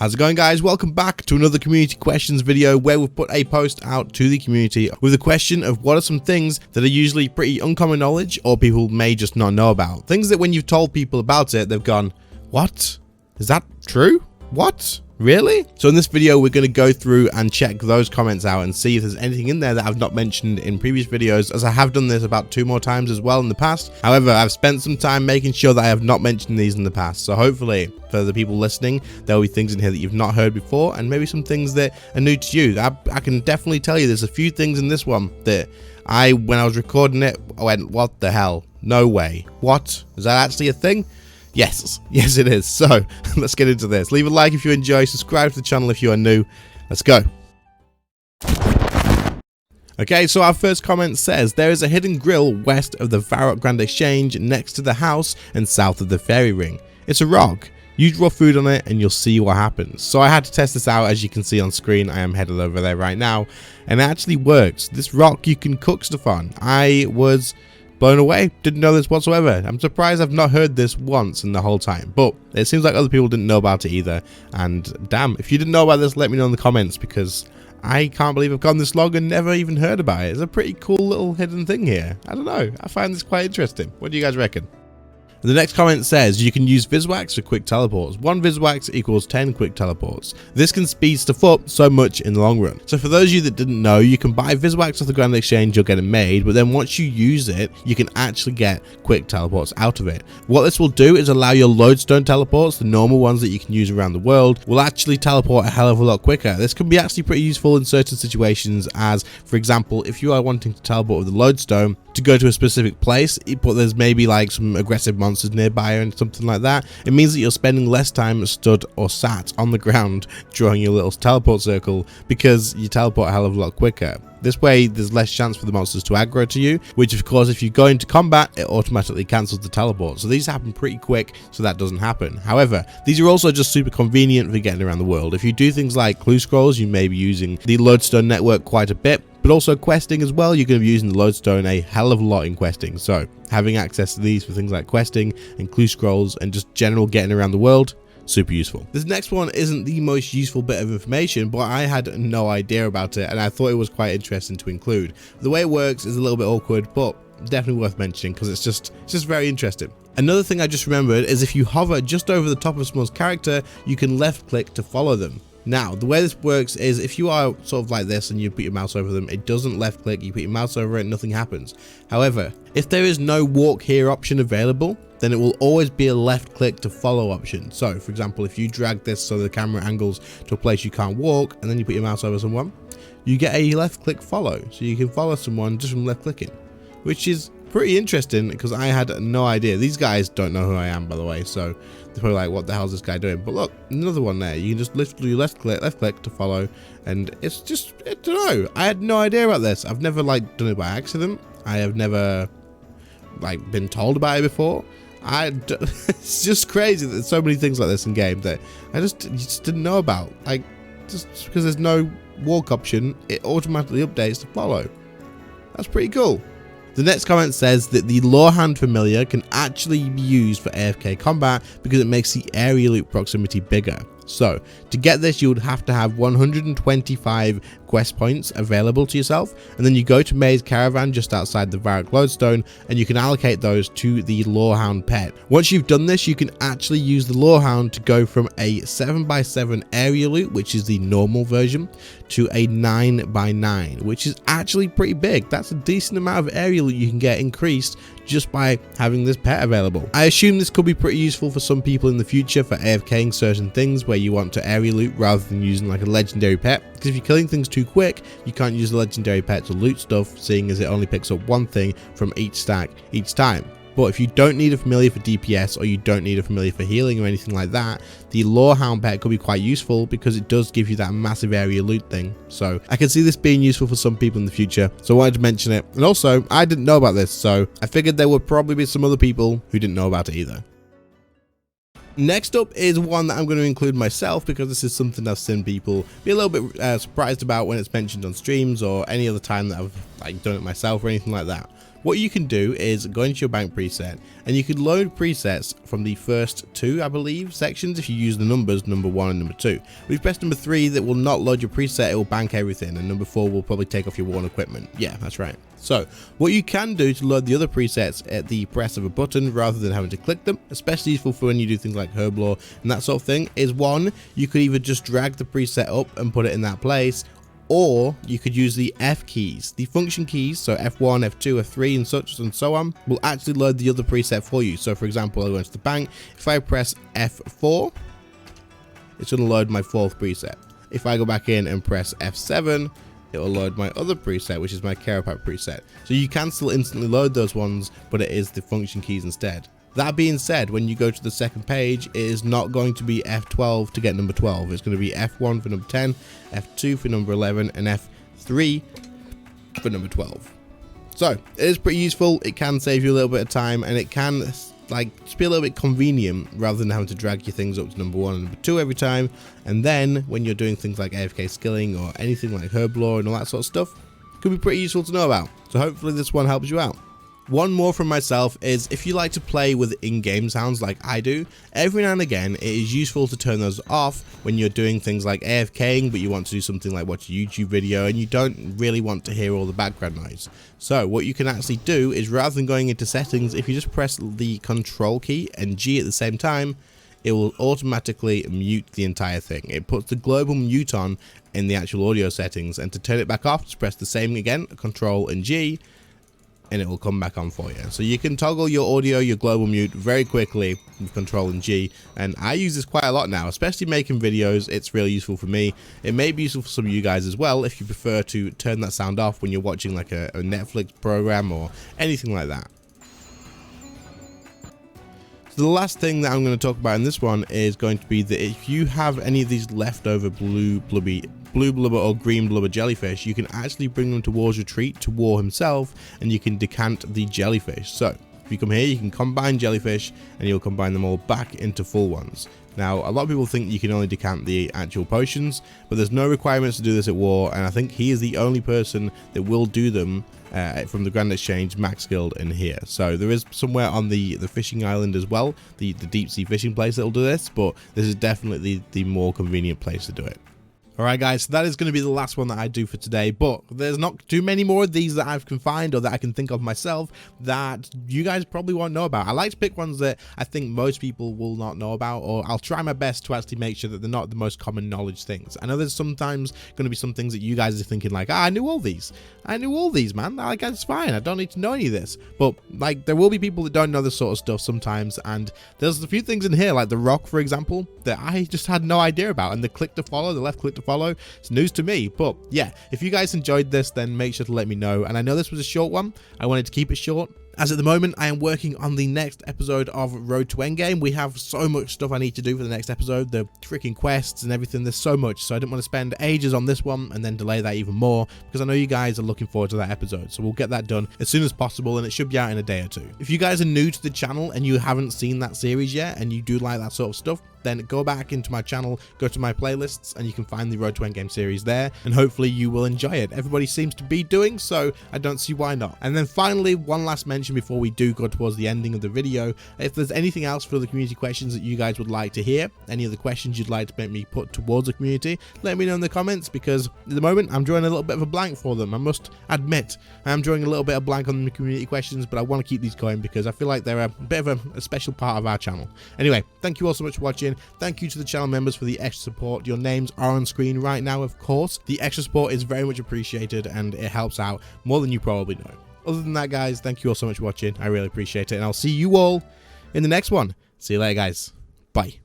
How's it going, guys? Welcome back to another community questions video where we've put a post out to the community with a question of what are some things that are usually pretty uncommon knowledge or people may just not know about. Things that when you've told people about it, they've gone, what? Is that true? What? Really? So in this video, we're going to go through and check those comments out and see if there's anything in there that I've not mentioned in previous videos, as I have done this about 2 more times as well in the past. However, I've spent some time making sure that I have not mentioned these in the past. So hopefully for the people listening, there'll be things in here that you've not heard before and maybe some things that are new to you. I can definitely tell you there's a few things in this one that when I was recording it, I went, what the hell? No way. What? Is that actually a thing? Yes it is. So let's get into this. Leave a like if you enjoy, subscribe to the channel if you are new. Let's go. Okay, so our first comment says, there is a hidden grill west of the Varrock Grand Exchange next to the house and south of the fairy ring. It's a rock. You draw food on it and you'll see what happens. So I had to test this out. As you can see on screen, I am headed over there right now, and it actually works. This rock you can cook stuff on. I was blown away, didn't know this whatsoever. I'm surprised I've not heard this once in the whole time, but it seems like other people didn't know about it either. And damn, if you didn't know about this, let me know in the comments, because I can't believe I've gone this long and never even heard about it. It's a pretty cool little hidden thing here. I don't know, I find this quite interesting. What do you guys reckon? The next comment says you can use Viswax for quick teleports. 1 Viswax equals 10 quick teleports. This can speed stuff up so much in the long run. So for those of you that didn't know, you can buy Viswax off the Grand Exchange, you'll get it made, but then once you use it, you can actually get quick teleports out of it. What this will do is allow your lodestone teleports, the normal ones that you can use around the world, will actually teleport a hell of a lot quicker. This can be actually pretty useful in certain situations, as for example, if you are wanting to teleport with the lodestone to go to a specific place, but there's maybe like some aggressive monsters nearby or something like that, it means that you're spending less time stood or sat on the ground drawing your little teleport circle, because you teleport a hell of a lot quicker. This way there's less chance for the monsters to aggro to you, which of course if you go into combat it automatically cancels the teleport. So these happen pretty quick, so that doesn't happen. However, these are also just super convenient for getting around the world. If you do things like clue scrolls, you may be using the lodestone network quite a bit, but also questing as well, you're going to be using the lodestone a hell of a lot in questing. So having access to these for things like questing and clue scrolls and just general getting around the world, super useful. This next one isn't the most useful bit of information, but I had no idea about it and I thought it was quite interesting to include. The way it works is a little bit awkward, but definitely worth mentioning because it's just very interesting. Another thing I just remembered is if you hover just over the top of someone's character, you can left click to follow them. Now, the way this works is if you are sort of like this and you put your mouse over them, it doesn't left click, you put your mouse over it, nothing happens. However, if there is no walk here option available, then it will always be a left click to follow option. So for example, if you drag this so the camera angles to a place you can't walk and then you put your mouse over someone, you get a left click follow. So you can follow someone just from left clicking, which is pretty interesting because I had no idea. These guys don't know who I am, by the way, so they're probably like, what the hell is this guy doing? But look, another one there. You can just literally left click to follow, and it's just, I don't know. I had no idea about this. I've never like done it by accident. I have never like been told about it before. It's just crazy that there's so many things like this in game that I just didn't know about. Like, just because there's no walk option, it automatically updates to follow. That's pretty cool. The next comment says that the Lorehand Familiar can actually be used for AFK combat because it makes the area loop proximity bigger. So to get this, you would have to have 125 quest points available to yourself, and then you go to Maze Caravan just outside the Varrock Lodestone and you can allocate those to the Lorehound pet. Once you've done this, you can actually use the Lorehound to go from a 7x7 area loot, which is the normal version, to a 9x9, which is actually pretty big. That's a decent amount of area loot you can get increased just by having this pet available. I assume this could be pretty useful for some people in the future for AFKing certain things where you want to area loot rather than using like a legendary pet, because if you're killing things too quick, you can't use the legendary pet to loot stuff, seeing as it only picks up one thing from each stack each time. But if you don't need a familiar for DPS or you don't need a familiar for healing or anything like that, the Lorehound pet could be quite useful because it does give you that massive area loot thing. So I can see this being useful for some people in the future, so I wanted to mention it. And also, I didn't know about this, so I figured there would probably be some other people who didn't know about it either. Next up is one that I'm going to include myself because this is something I've seen people be a little bit surprised about when it's mentioned on streams or any other time that I've like done it myself or anything like that. what you can do is go into your bank preset, and you can load presets from the first 2, I believe, sections if you use the numbers number 1 and number 2. But if you press number 3, that will not load your preset, it will bank everything, and number 4 will probably take off your worn equipment. Yeah, that's right. So what you can do to load the other presets at the press of a button rather than having to click them, especially useful for when you do things like herb lore and that sort of thing, is 1, you could either just drag the preset up and put it in that place, or you could use the F keys. The function keys, so F1, F2, F3 and such and so on, will actually load the other preset for you. So for example, I go into the bank, if I press F4, it's going to load my 4th preset. If I go back in and press F7, it will load my other preset, which is my Carapac preset. So you can still instantly load those ones, but it is the function keys instead. That being said, when you go to the second page, it is not going to be F12 to get number 12. It's going to be F1 for number 10, F2 for number 11, and F3 for number 12. So it is pretty useful. It can save you a little bit of time, and it can just be a little bit convenient rather than having to drag your things up to number 1 and number 2 every time. And then when you're doing things like AFK skilling or anything like herb lore and all that sort of stuff, it could be pretty useful to know about. So hopefully this one helps you out. One more from myself is, if you like to play with in-game sounds like I do, every now and again it is useful to turn those off when you're doing things like AFKing, but you want to do something like watch a YouTube video and you don't really want to hear all the background noise. So what you can actually do is, rather than going into settings, if you just press the control key and G at the same time, it will automatically mute the entire thing. It puts the global mute on in the actual audio settings, and to turn it back off, just press the same again, control and G, and it will come back on for you. So you can toggle your audio, your global mute very quickly with control and G, and I use this quite a lot now, especially making videos. It's really useful for me. It may be useful for some of you guys as well if you prefer to turn that sound off when you're watching like a Netflix program or anything like that. So the last thing that I'm going to talk about in this one is going to be that if you have any of these leftover blue blubber or green blubber jellyfish, you can actually bring them towards Retreat to War himself, and you can decant the jellyfish. So if you come here, you can combine jellyfish, and you'll combine them all back into full ones. Now, a lot of people think you can only decant the actual potions, but there's no requirements to do this at War, and I think he is the only person that will do them from the Grand Exchange, Max Guild, and here. So there is somewhere on the fishing island as well, the deep sea fishing place that will do this, but this is definitely the more convenient place to do it. Alright guys, so that is going to be the last one that I do for today, but there's not too many more of these that I can find or that I can think of myself that you guys probably won't know about. I like to pick ones that I think most people will not know about, or I'll try my best to actually make sure that they're not the most common knowledge things. I know there's sometimes going to be some things that you guys are thinking like, I knew all these. I knew all these, man. Like, it's fine. I don't need to know any of this. But like, there will be people that don't know this sort of stuff sometimes, and there's a few things in here, like the rock, for example, that I just had no idea about, and the click to follow, the left click to follow, it's news to me. But yeah, if you guys enjoyed this, then make sure to let me know. And I know this was a short one. I wanted to keep it short, as at the moment I am working on the next episode of Road to Endgame. We have so much stuff I need to do for the next episode, the freaking quests and everything. There's so much, so I didn't want to spend ages on this one and then delay that even more, because I know you guys are looking forward to that episode. So we'll get that done as soon as possible, and it should be out in a day or two. If you guys are new to the channel and you haven't seen that series yet, and you do like that sort of stuff, then go back into my channel, go to my playlists, and you can find the Road to Endgame series there, and hopefully you will enjoy it. Everybody seems to be doing so, I don't see why not. And then finally, one last mention before we do go towards the ending of the video. If there's anything else for the community questions that you guys would like to hear, any of the questions you'd like to make me put towards the community, let me know in the comments, because at the moment I'm drawing a little bit of a blank for them. I must admit, I am drawing a little bit of blank on the community questions, but I want to keep these going because I feel like they're a bit of a special part of our channel. Anyway, thank you all so much for watching. Thank you to the channel members for the extra support. Your names are on screen right now, of course. The extra support is very much appreciated, and it helps out more than you probably know. Other than that, guys, thank you all so much for watching. I really appreciate it, and I'll see you all in the next one. See you later, guys. Bye.